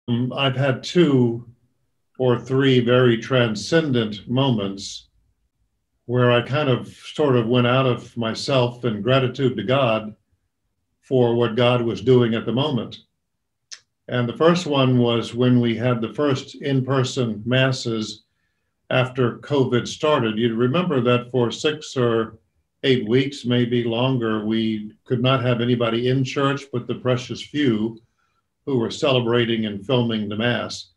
I've had two or three very transcendent moments where I kind of sort of went out of myself in gratitude to God for what God was doing at the moment. And the first one was when we had the first in person masses after COVID started. You'd remember that for 6 or 8 weeks, maybe longer, we could not have anybody in church but the precious few who were celebrating and filming the Mass.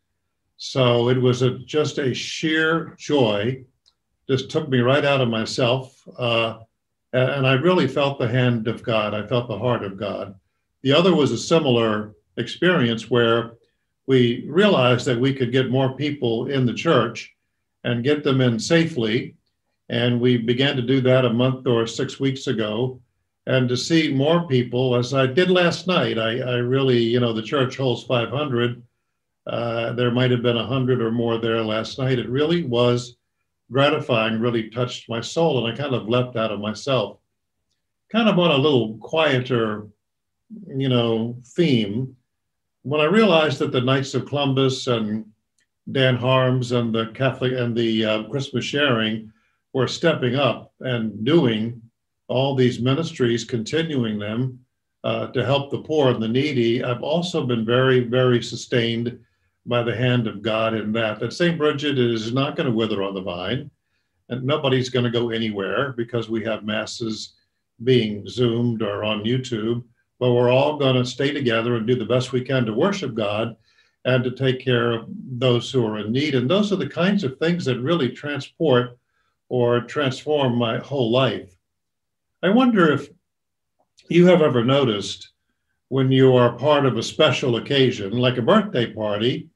So it was just a sheer joy, just took me right out of myself. And I really felt the hand of God. I felt the heart of God. The other was a similar experience where we realized that we could get more people in the church and get them in safely. And we began to do that a month or 6 weeks ago. And to see more people, as I did last night, I really, the church holds 500. There might have been 100 or more there last night. It really was gratifying, really touched my soul, and I kind of leapt out of myself. Kind of on a little quieter, theme. When I realized that the Knights of Columbus and Dan Harms and the Catholic and the Christmas sharing were stepping up and doing all these ministries, continuing them to help the poor and the needy, I've also been very, very sustained by the hand of God in that St. Bridget is not going to wither on the vine, and nobody's going to go anywhere because we have masses being Zoomed or on YouTube, but we're all going to stay together and do the best we can to worship God and to take care of those who are in need. And those are the kinds of things that really transport or transform my whole life. I wonder if you have ever noticed when you are part of a special occasion, like a birthday party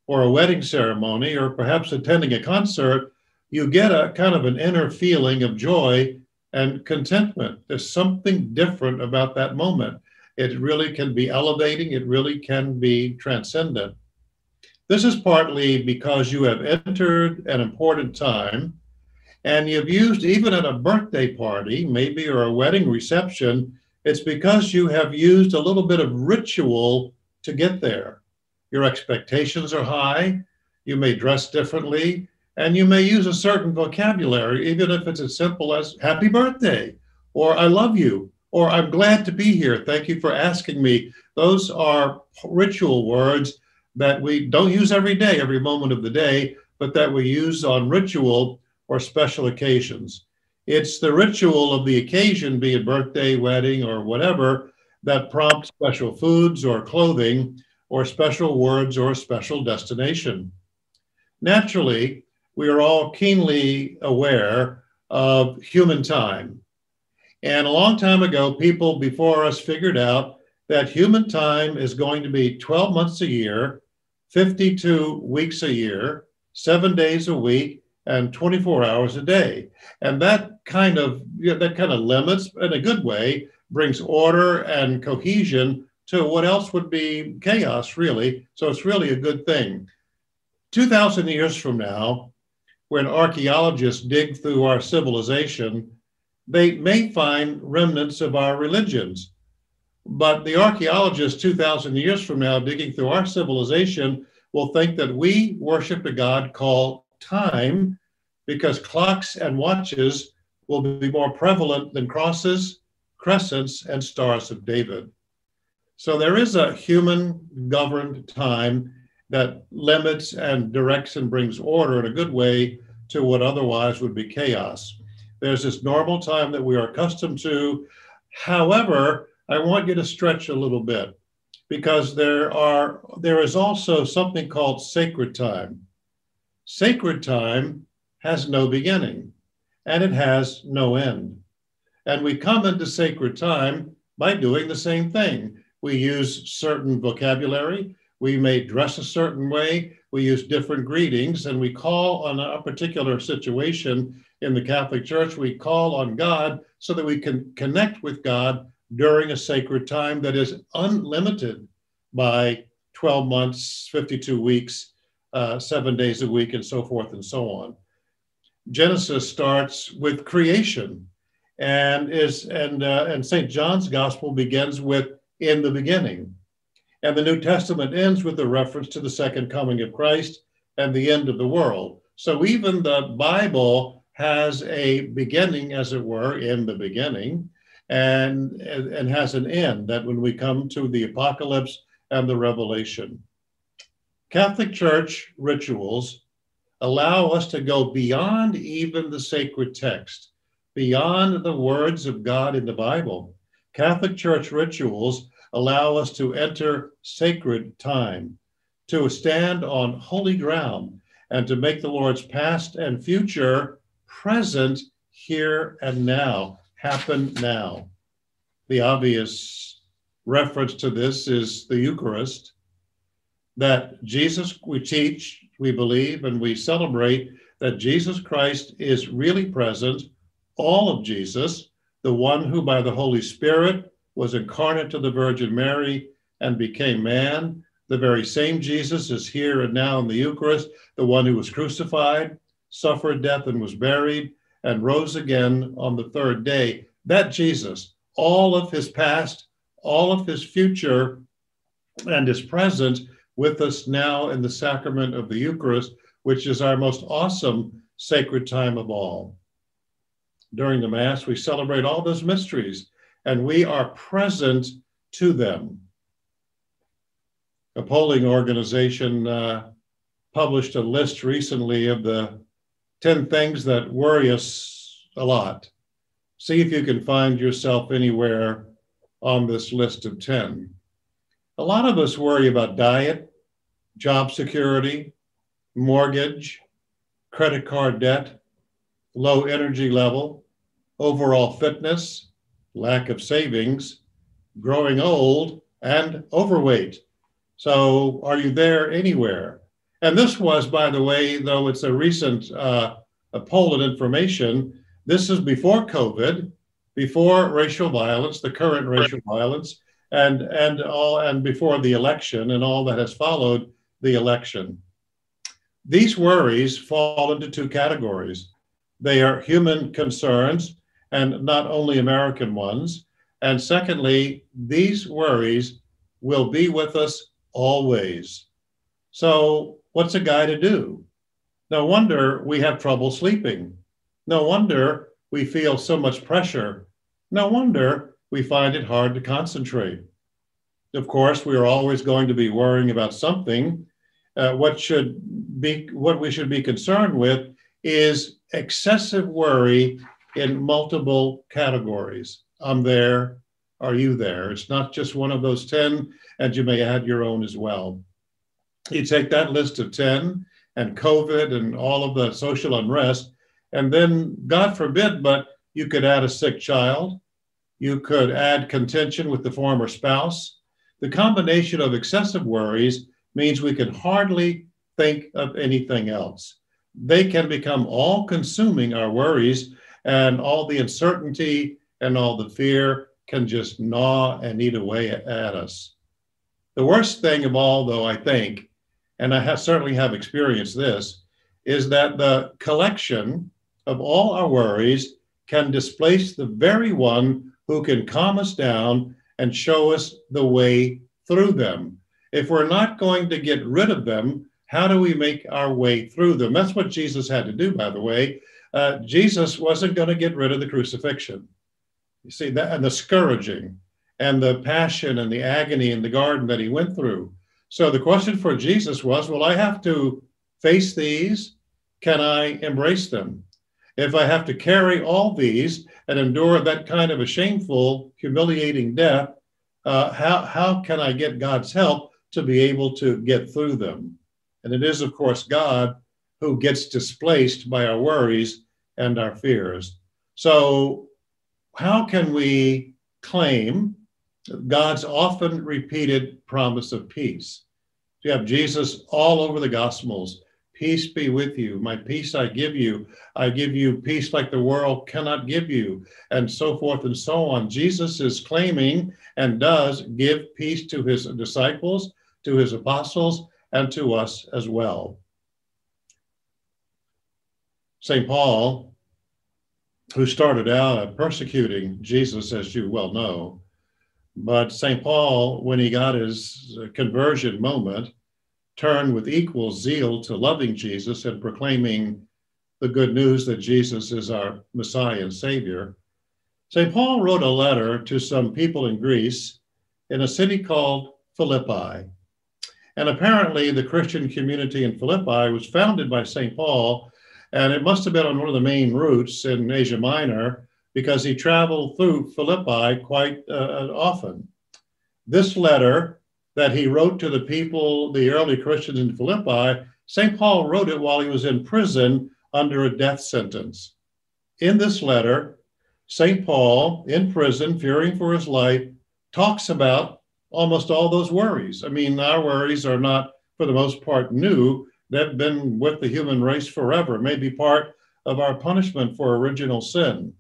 or a wedding ceremony, or perhaps attending a concert, you get a kind of an inner feeling of joy and contentment. There's something different about that moment. It really can be elevating. It really can be transcendent. This is partly because you have entered an important time and you've used, even at a birthday party, maybe, or a wedding reception, it's because you have used a little bit of ritual to get there. Your expectations are high, you may dress differently, and you may use a certain vocabulary, even if it's as simple as happy birthday, or I love you, or I'm glad to be here. Thank you for asking me. Those are ritual words that we don't use every day, every moment of the day, but that we use on ritual or special occasions. It's the ritual of the occasion, be it birthday, wedding, or whatever, that prompts special foods or clothing or special words or special destination. Naturally, we are all keenly aware of human time. And a long time ago, people before us figured out that human time is going to be 12 months a year, 52 weeks a year, 7 days a week, and 24 hours a day. And that kind of limits, in a good way, brings order and cohesion to what else would be chaos, really. So it's really a good thing. 2,000 years from now, when archaeologists dig through our civilization, they may find remnants of our religions. But the archaeologists 2,000 years from now digging through our civilization will think that we worship a God called time, because clocks and watches will be more prevalent than crosses, crescents, and stars of David. So there is a human governed time that limits and directs and brings order in a good way to what otherwise would be chaos. There's this normal time that we are accustomed to. However, I want you to stretch a little bit, because there is also something called sacred time. Sacred time has no beginning and it has no end. And we come into sacred time by doing the same thing. We use certain vocabulary, we may dress a certain way, we use different greetings, and we call on a particular situation in the Catholic Church. We call on God so that we can connect with God during a sacred time that is unlimited by 12 months, 52 weeks, 7 days a week, and so forth and so on. Genesis starts with creation, and St. John's Gospel begins with "in the beginning." And the New Testament ends with a reference to the second coming of Christ and the end of the world. So even the Bible has a beginning, as it were, in the beginning, and has an end, that when we come to the apocalypse and the revelation. Catholic Church rituals allow us to go beyond even the sacred text, beyond the words of God in the Bible. Catholic Church rituals allow us to enter sacred time, to stand on holy ground, and to make the Lord's past and future present here and now, happen now. The obvious reference to this is the Eucharist, that Jesus, we teach, we believe, and we celebrate that Jesus Christ is really present, all of Jesus, the one who by the Holy Spirit was incarnate to the Virgin Mary and became man. The very same Jesus is here and now in the Eucharist, the one who was crucified, suffered death and was buried, and rose again on the third day. That Jesus, all of his past, all of his future, and his present with us now in the sacrament of the Eucharist, which is our most awesome sacred time of all. During the Mass, we celebrate all those mysteries, and we are present to them. A polling organization published a list recently of the 10 things that worry us a lot. See if you can find yourself anywhere on this list of 10. A lot of us worry about diet, job security, mortgage, credit card debt, low energy level, overall fitness, lack of savings, growing old, and overweight. So are you there anywhere? And this was, by the way, though it's a recent poll and information, this is before COVID, before racial violence, the current racial violence, and before the election and all that has followed the election. These worries fall into two categories. They are human concerns, and not only American ones. And secondly, these worries will be with us always. So what's a guy to do? No wonder we have trouble sleeping. No wonder we feel so much pressure. No wonder we find it hard to concentrate. Of course, we are always going to be worrying about something. What we should be concerned with is excessive worry in multiple categories. I'm there. Are you there? It's not just one of those 10, and you may add your own as well. You take that list of 10 and COVID and all of the social unrest, and then, God forbid, but you could add a sick child. You could add contention with the former spouse. The combination of excessive worries means we can hardly think of anything else. They can become all-consuming, our worries, and all the uncertainty and all the fear can just gnaw and eat away at us. The worst thing of all, though, I think, and I certainly have experienced this, is that the collection of all our worries can displace the very one who can calm us down and show us the way through them. If we're not going to get rid of them, how do we make our way through them? That's what Jesus had to do, by the way. Jesus wasn't going to get rid of the crucifixion. You see, that, and the scourging and the passion and the agony in the garden that he went through. So the question for Jesus was, well, I have to face these. Can I embrace them? If I have to carry all these and endure that kind of a shameful, humiliating death, how can I get God's help to be able to get through them? And it is, of course, God who gets displaced by our worries and our fears. So how can we claim God's often repeated promise of peace? You have Jesus all over the Gospels. Peace be with you. My peace I give you. I give you peace like the world cannot give you, and so forth and so on. Jesus is claiming and does give peace to his disciples, to his apostles, and to us as well. St. Paul, who started out persecuting Jesus, as you well know, But St. Paul, when he got his conversion moment, turned with equal zeal to loving Jesus and proclaiming the good news that Jesus is our Messiah and Savior. St. Paul wrote a letter to some people in Greece in a city called Philippi. And apparently the Christian community in Philippi was founded by St. Paul, and it must have been on one of the main routes in Asia Minor because he traveled through Philippi quite often. This letter that he wrote to the people, the early Christians in Philippi, St. Paul wrote it while he was in prison under a death sentence. In this letter, St. Paul, in prison, fearing for his life, talks about almost all those worries. I mean, our worries are not, for the most part, new. They've been with the human race forever, may be part of our punishment for original sin.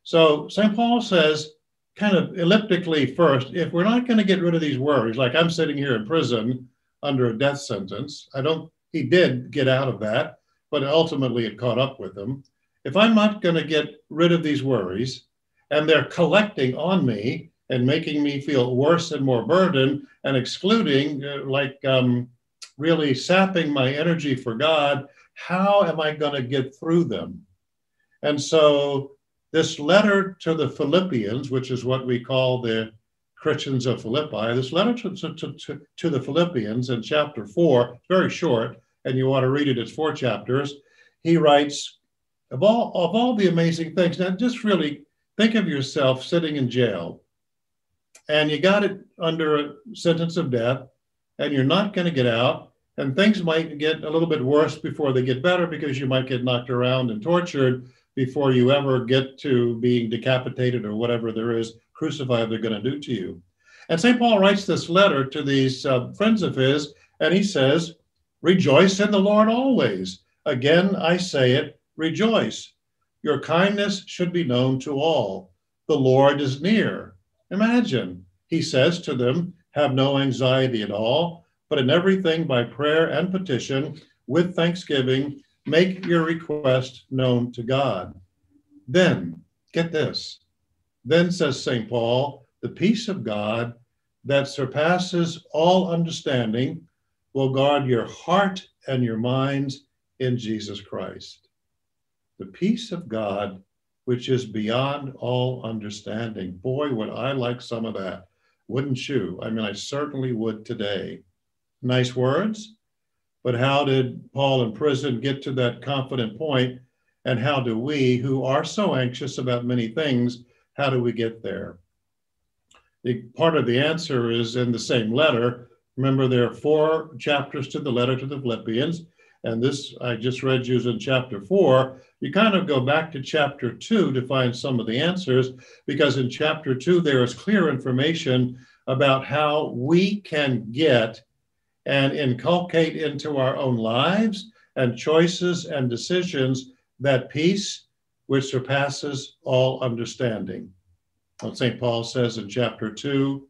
So St. Paul says, kind of elliptically first, if we're not going to get rid of these worries, like I'm sitting here in prison under a death sentence, he did get out of that, but ultimately it caught up with him. If I'm not going to get rid of these worries, and they're collecting on me and making me feel worse and more burdened and excluding, really sapping my energy for God, how am I going to get through them? And so this letter to the Philippians, which is what we call the Christians of Philippi, this letter to the Philippians in chapter 4, very short, and you want to read it, it's 4 chapters. He writes, of all the amazing things, now just really think of yourself sitting in jail, and you got it under a sentence of death, and you're not going to get out, and things might get a little bit worse before they get better because you might get knocked around and tortured before you ever get to being decapitated or whatever there is crucified they're going to do to you. And St. Paul writes this letter to these friends of his, and he says, rejoice in the Lord always. Again, I say it, rejoice. Your kindness should be known to all. The Lord is near. Imagine, he says to them, have no anxiety at all, but in everything by prayer and petition, with thanksgiving, make your request known to God. Then, get this, then says St. Paul, the peace of God that surpasses all understanding will guard your heart and your minds in Jesus Christ. The peace of God, which is beyond all understanding. Boy, would I like some of that, wouldn't you? I mean, I certainly would today. Nice words, but how did Paul in prison get to that confident point? And how do we, who are so anxious about many things, how do we get there? Part of the answer is in the same letter. Remember, there are 4 chapters to the letter to the Philippians, and this I just read you is in chapter 4. You kind of go back to chapter 2 to find some of the answers, because in chapter 2, there is clear information about how we can get and inculcate into our own lives and choices and decisions that peace which surpasses all understanding. Well, St. Paul says in chapter 2,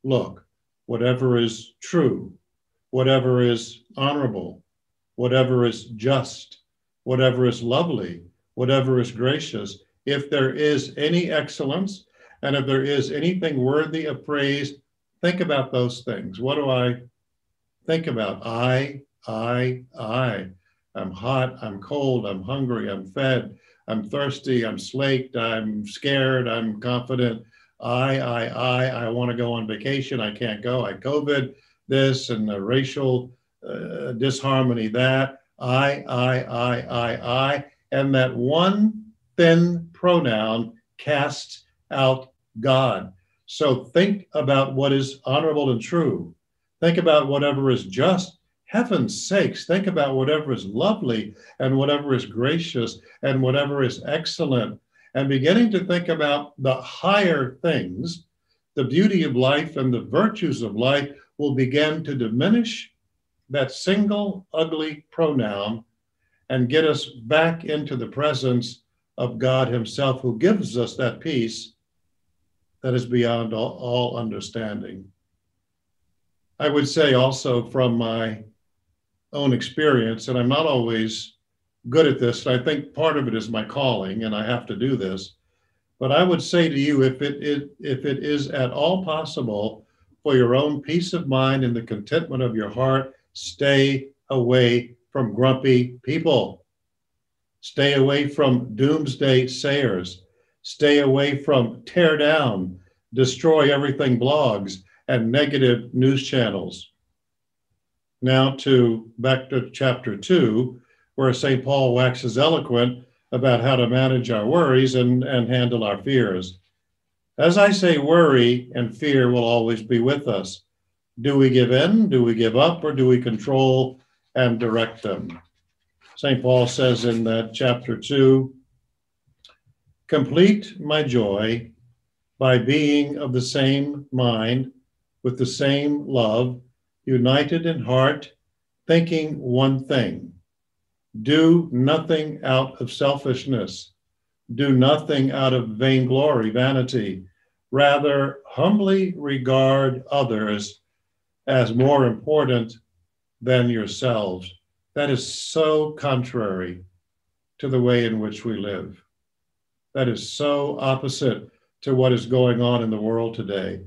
look, whatever is true, whatever is honorable, whatever is just, whatever is lovely, whatever is gracious, if there is any excellence, and if there is anything worthy of praise, think about those things. What do I think about? I. I'm hot, I'm cold, I'm hungry, I'm fed, I'm thirsty, I'm slaked, I'm scared, I'm confident. I want to go on vacation, I can't go, I COVID this, and the racial disharmony that. I. And that one thin pronoun casts out God. So think about what is honorable and true. Think about whatever is just. Heaven's sakes, think about whatever is lovely and whatever is gracious and whatever is excellent. And beginning to think about the higher things, the beauty of life and the virtues of life will begin to diminish that single ugly pronoun and get us back into the presence of God himself, who gives us that peace that is beyond all understanding. I would say also from my own experience, and I'm not always good at this, and I think part of it is my calling, and I have to do this, But I would say to you, if it is at all possible for your own peace of mind and the contentment of your heart, stay away from grumpy people. Stay away from doomsday sayers. Stay away from tear down, destroy everything blogs and negative news channels. Now back to chapter 2, where St. Paul waxes eloquent about how to manage our worries and handle our fears. As I say, worry and fear will always be with us. Do we give in, do we give up, or do we control and direct them? St. Paul says in that chapter 2, complete my joy by being of the same mind, with the same love, united in heart, thinking one thing. Do nothing out of selfishness. Do nothing out of vainglory, vanity. Rather, humbly regard others as more important than yourselves. That is so contrary to the way in which we live. That is so opposite to what is going on in the world today.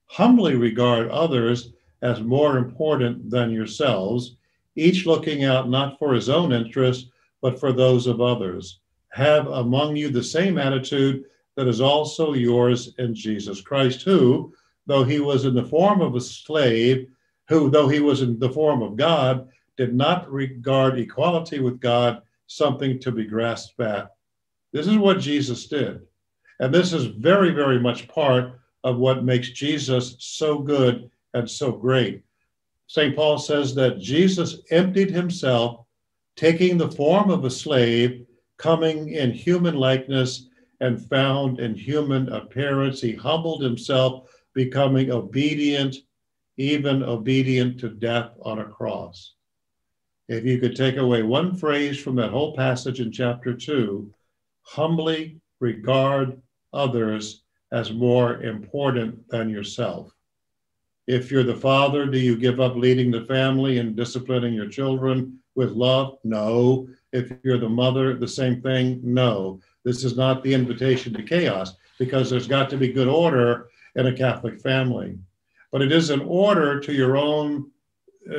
Humbly regard others as more important than yourselves, each looking out not for his own interest, but for those of others. Have among you the same attitude that is also yours in Jesus Christ, who, though he was in the form of a slave, who, though he was in the form of God, did not regard equality with God something to be grasped at. This is what Jesus did. And this is very, very much part of what makes Jesus so good and so great. St. Paul says that Jesus emptied himself, taking the form of a slave, coming in human likeness and found in human appearance. He humbled himself, becoming obedient, even obedient to death on a cross. If you could take away one phrase from that whole passage in chapter 2, humbly regard others as more important than yourself. If you're the father, do you give up leading the family and disciplining your children with love? No. If you're the mother, the same thing? No. This is not the invitation to chaos, because there's got to be good order in a Catholic family. But it is an order to your own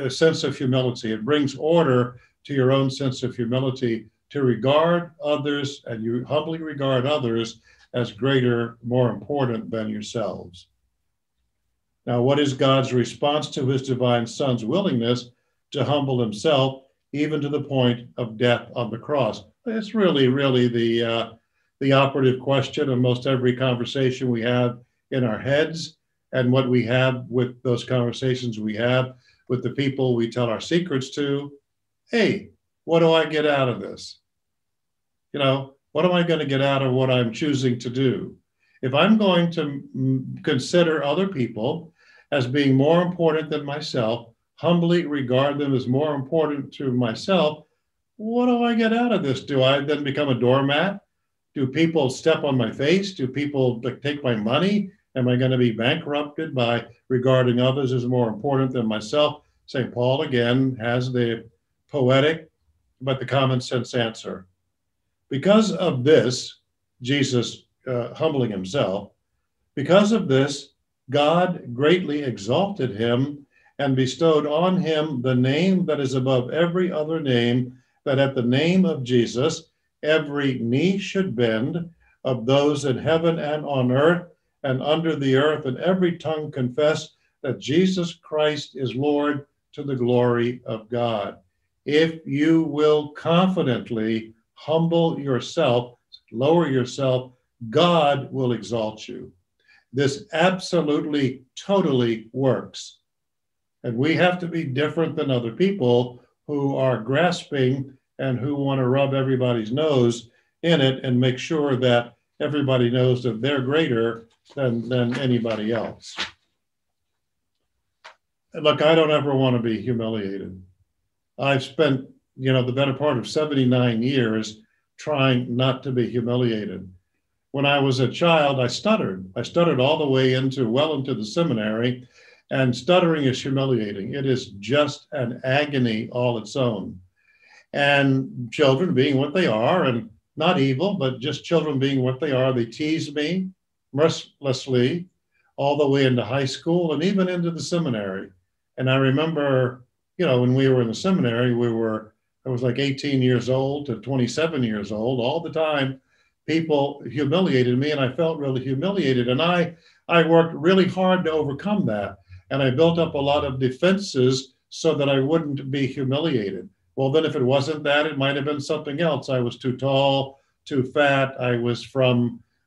sense of humility. It brings order to your own sense of humility to regard others, and you humbly regard others as greater, more important than yourselves. Now, what is God's response to his divine Son's willingness to humble himself, even to the point of death on the cross? It's really the operative question in most every conversation we have in our heads, and what we have with those conversations we have with the people we tell our secrets to. Hey, what do I get out of this? What am I going to get out of what I'm choosing to do? If I'm going to consider other people as being more important than myself, humbly regard them as more important to myself, what do I get out of this? Do I then become a doormat? Do people step on my face? Do people take my money? Am I going to be bankrupted by regarding others as more important than myself? St. Paul, again, has the poetic but the common sense answer. Because of this, Jesus humbling himself, because of this, God greatly exalted him and bestowed on him the name that is above every other name, that at the name of Jesus, every knee should bend, of those in heaven and on earth and under the earth, and every tongue confess that Jesus Christ is Lord, to the glory of God. If you will confidently humble yourself, lower yourself, God will exalt you. This absolutely, totally works. And we have to be different than other people who are grasping and who want to rub everybody's nose in it and make sure that everybody knows that they're greater than anybody else. Look, I don't ever want to be humiliated. I've spent, the better part of 79 years trying not to be humiliated. When I was a child, I stuttered. I stuttered all the way into the seminary, and stuttering is humiliating. It is just an agony all its own. And children, being what they are, and not evil, but just children being what they are. They teased me mercilessly all the way into high school and even into the seminary. And I remember, when we were in the seminary, I was like 18 years old to 27 years old. All the time, people humiliated me, and I felt really humiliated. And I worked really hard to overcome that. And I built up a lot of defenses so that I wouldn't be humiliated. Well, then if it wasn't that, it might have been something else. I was too tall, too fat.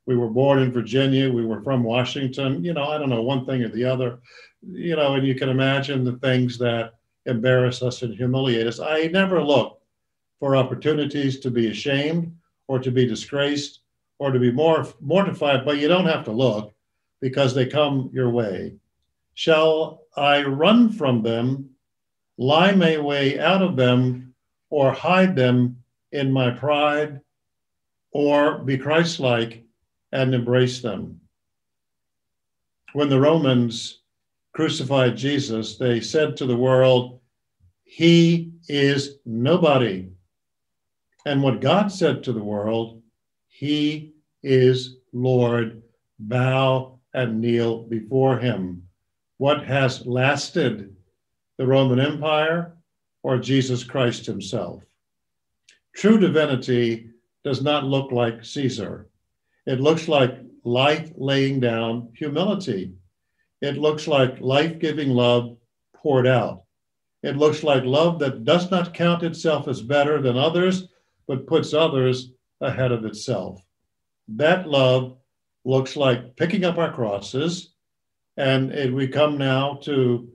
We were born in Virginia. We were from Washington. I don't know, one thing or the other, and you can imagine the things that embarrass us and humiliate us. I never looked for opportunities to be ashamed or to be disgraced or to be more mortified, but you don't have to look because they come your way. Shall I run from them, lie my way out of them, or hide them in my pride, or be Christ-like and embrace them? When the Romans crucified Jesus, they said to the world, he is nobody. And what God said to the world, he is Lord, bow and kneel before him. What has lasted, the Roman Empire or Jesus Christ himself? True divinity does not look like Caesar. It looks like life laying down humility. It looks like life-giving love poured out. It looks like love that does not count itself as better than others, but puts others ahead of itself. That love looks like picking up our crosses, and we come now to,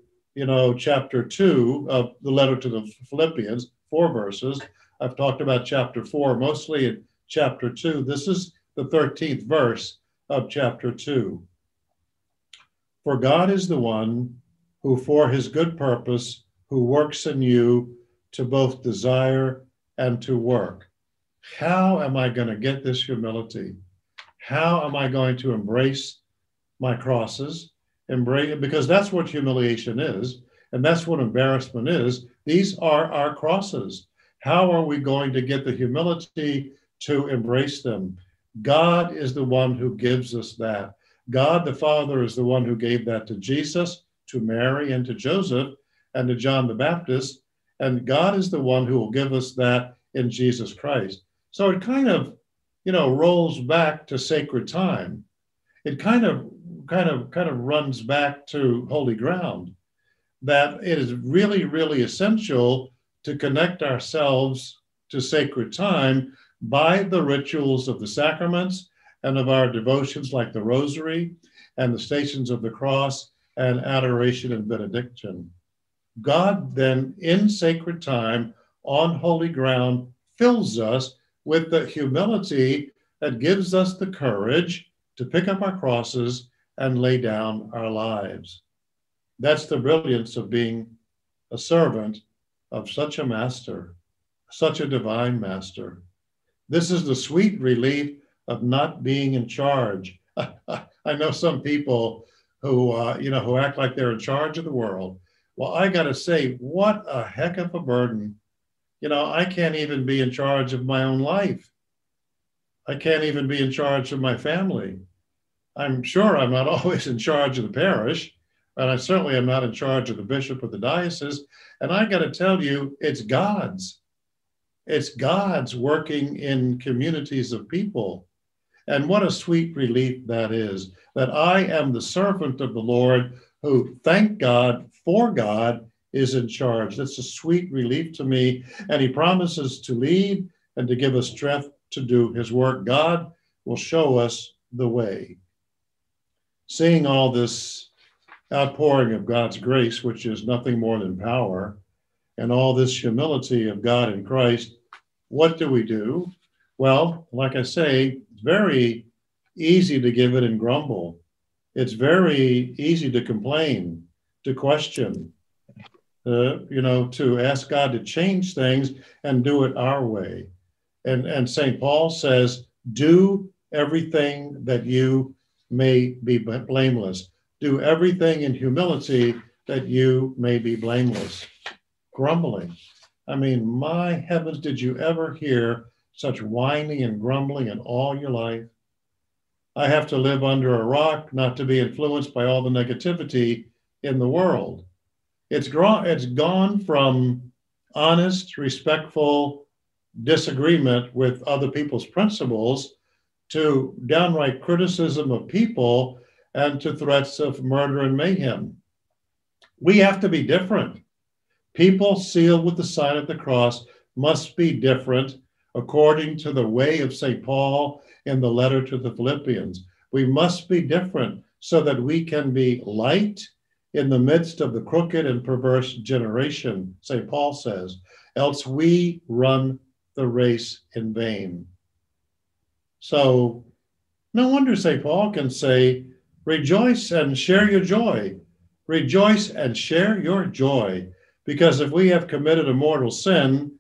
chapter 2 of the letter to the Philippians, 4 verses. I've talked about chapter 4, mostly in chapter 2. This is the 13th verse of chapter 2. For God is the one who, for his good purpose, who works in you to both desire and to work. How am I going to get this humility? How am I going to embrace my crosses? Because that's what humiliation is, and that's what embarrassment is. These are our crosses. How are we going to get the humility to embrace them? God is the one who gives us that. God the Father is the one who gave that to Jesus, to Mary, and to Joseph, and to John the Baptist. And God is the one who will give us that in Jesus Christ. So it kind of, rolls back to sacred time. It kind of runs back to holy ground, that it is really, really essential to connect ourselves to sacred time by the rituals of the sacraments and of our devotions like the Rosary and the Stations of the Cross and adoration and benediction. God then, in sacred time, on holy ground, fills us with the humility that gives us the courage to pick up our crosses and lay down our lives. That's the brilliance of being a servant of such a master, such a divine master. This is the sweet relief of not being in charge. I know some people who act like they're in charge of the world. Well, I got to say, what a heck of a burden. I can't even be in charge of my own life. I can't even be in charge of my family. I'm sure I'm not always in charge of the parish, and I certainly am not in charge of the bishop of the diocese. And I got to tell you, it's God's. It's God's working in communities of people. And what a sweet relief that is, that I am the servant of the Lord who, thank God, for God, is in charge. That's a sweet relief to me. And he promises to lead and to give us strength to do his work. God will show us the way. Seeing all this outpouring of God's grace, which is nothing more than power, and all this humility of God in Christ, what do? Well, like I say, it's very easy to give it and grumble. It's very easy to complain, to question, to ask God to change things and do it our way. And St. Paul says, do everything that you may be blameless. Do everything in humility that you may be blameless. Grumbling. I mean, my heavens, did you ever hear such whining and grumbling in all your life? I have to live under a rock not to be influenced by all the negativity in the world. It's gone from honest, respectful disagreement with other people's principles to downright criticism of people and to threats of murder and mayhem. We have to be different. People sealed with the sign of the cross must be different according to the way of St. Paul in the letter to the Philippians. We must be different so that we can be light in the midst of the crooked and perverse generation, St. Paul says, else we run the race in vain. So no wonder St. Paul can say, rejoice and share your joy. Rejoice and share your joy. Because if we have committed a mortal sin,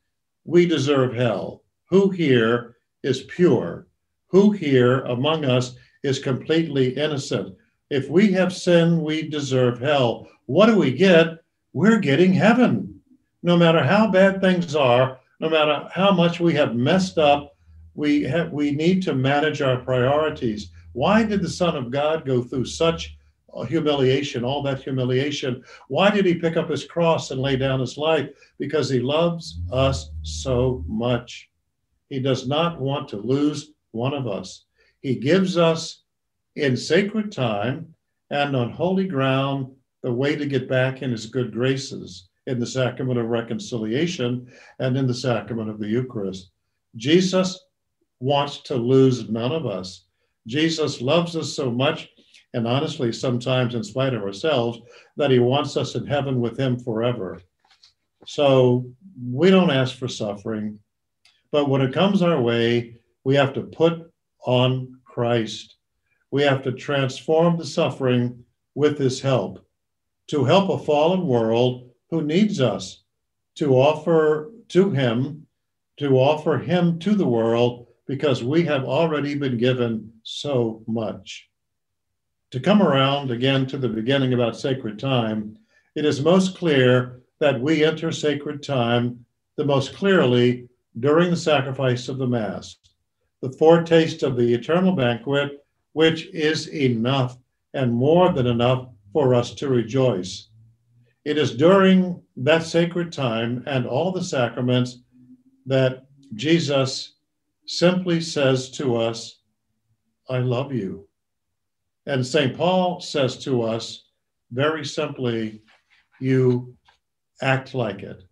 we deserve hell. Who here is pure? Who here among us is completely innocent? If we have sinned, we deserve hell. What do we get? We're getting heaven. No matter how bad things are, no matter how much we have messed up, we need to manage our priorities. Why did the Son of God go through such humiliation, all that humiliation? Why did he pick up his cross and lay down his life? Because he loves us so much. He does not want to lose one of us. He gives us in sacred time and on holy ground the way to get back in his good graces in the sacrament of reconciliation and in the sacrament of the Eucharist. Jesus wants to lose none of us. Jesus loves us so much, and honestly, sometimes in spite of ourselves, that he wants us in heaven with him forever. So we don't ask for suffering, but when it comes our way, we have to put on Christ. We have to transform the suffering with his help, to help a fallen world who needs us, to offer him to the world, because we have already been given so much. To come around again to the beginning about sacred time, it is most clear that we enter sacred time the most clearly during the sacrifice of the Mass, the foretaste of the eternal banquet, which is enough and more than enough for us to rejoice. It is during that sacred time and all the sacraments that Jesus simply says to us, I love you. And St. Paul says to us very simply, you act like it.